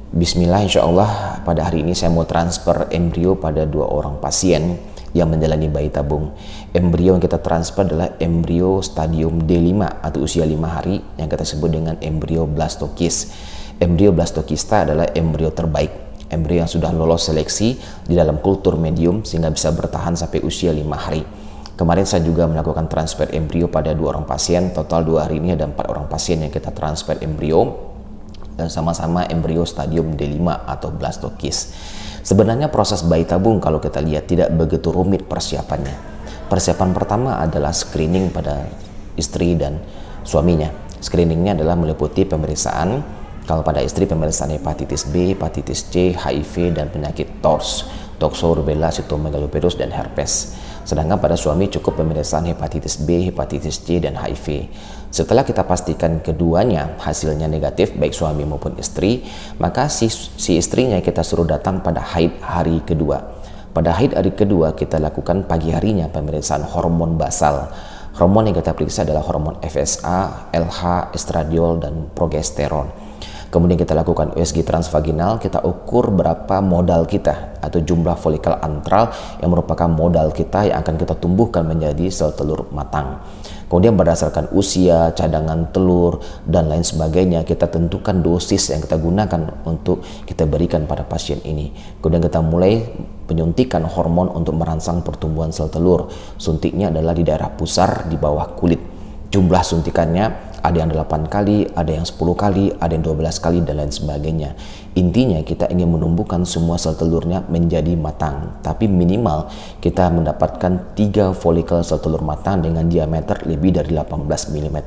Bismillah, insya Allah pada hari ini saya mau transfer embrio pada 2 orang pasien yang menjalani bayi tabung. Embrio yang kita transfer adalah embrio stadium D5 atau usia 5 hari yang kita sebut dengan embrio blastokis. Embrio blastokista adalah embrio terbaik, embrio yang sudah lolos seleksi di dalam kultur medium sehingga bisa bertahan sampai usia 5 hari. Kemarin saya juga melakukan transfer embrio pada 2 orang pasien. Total 2 hari ini ada 4 orang pasien yang kita transfer embrio dan sama-sama embrio stadium D5 atau blastokis. Sebenarnya proses bayi tabung kalau kita lihat tidak begitu rumit persiapannya. Persiapan pertama adalah screening pada istri dan suaminya. Screeningnya adalah meliputi pemeriksaan, kalau pada istri pemeriksaan hepatitis B, hepatitis C, HIV, dan penyakit TORS, tokso, rubella, sitomegalovirus, dan herpes. Sedangkan pada suami cukup pemeriksaan hepatitis B, hepatitis C, dan HIV. Setelah kita pastikan keduanya hasilnya negatif, baik suami maupun istri, maka si istrinya kita suruh datang pada haid hari kedua. Pada haid hari kedua kita lakukan pagi harinya pemeriksaan hormon basal. Hormon yang kita periksa adalah hormon FSH, LH, estradiol, dan progesteron. Kemudian kita lakukan USG transvaginal, kita ukur berapa modal kita atau jumlah folikel antral yang merupakan modal kita yang akan kita tumbuhkan menjadi sel telur matang. Kemudian berdasarkan usia, cadangan telur, dan lain sebagainya, kita tentukan dosis yang kita gunakan untuk kita berikan pada pasien ini. Kemudian kita mulai penyuntikan hormon untuk merangsang pertumbuhan sel telur. Suntiknya adalah di daerah pusar di bawah kulit. Jumlah suntikannya ada yang 8 kali, ada yang 10 kali, ada yang 12 kali, dan lain sebagainya. Intinya kita ingin menumbuhkan semua sel telurnya menjadi matang, tapi minimal kita mendapatkan 3 folikel sel telur matang dengan diameter lebih dari 18 mm.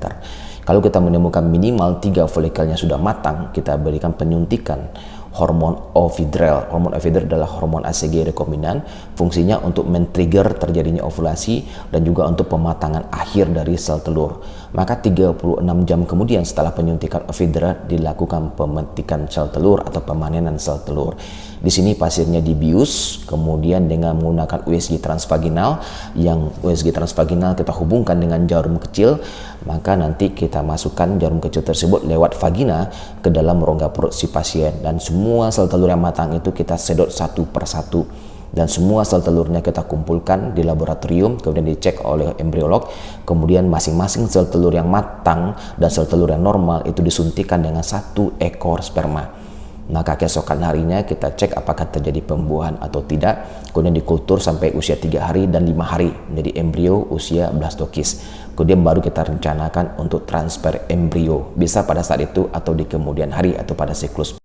Kalau kita menemukan minimal 3 folikelnya sudah matang, kita berikan penyuntikan hormon Ovidrel. Hormon Ovidrel adalah hormon ACG rekombinan, fungsinya untuk men-trigger terjadinya ovulasi dan juga untuk pematangan akhir dari sel telur. Maka 36 jam kemudian setelah penyuntikan Ovidrel dilakukan pemetikan sel telur atau pemanenan sel telur. Di sini pasiennya dibius, kemudian dengan menggunakan USG transvaginal, yang USG transvaginal kita hubungkan dengan jarum kecil, maka nanti kita masukkan jarum kecil tersebut lewat vagina ke dalam rongga perut si pasien, dan semua sel telur yang matang itu kita sedot satu persatu, dan semua sel telurnya kita kumpulkan di laboratorium, kemudian dicek oleh embriolog. Kemudian masing-masing sel telur yang matang dan sel telur yang normal itu disuntikan dengan 1 ekor sperma. Maka keesokan harinya kita cek apakah terjadi pembuahan atau tidak. Kemudian dikultur sampai usia 3 hari dan 5 hari menjadi embrio usia blastokis. Kemudian baru kita rencanakan untuk transfer embrio, bisa pada saat itu atau di kemudian hari atau pada siklus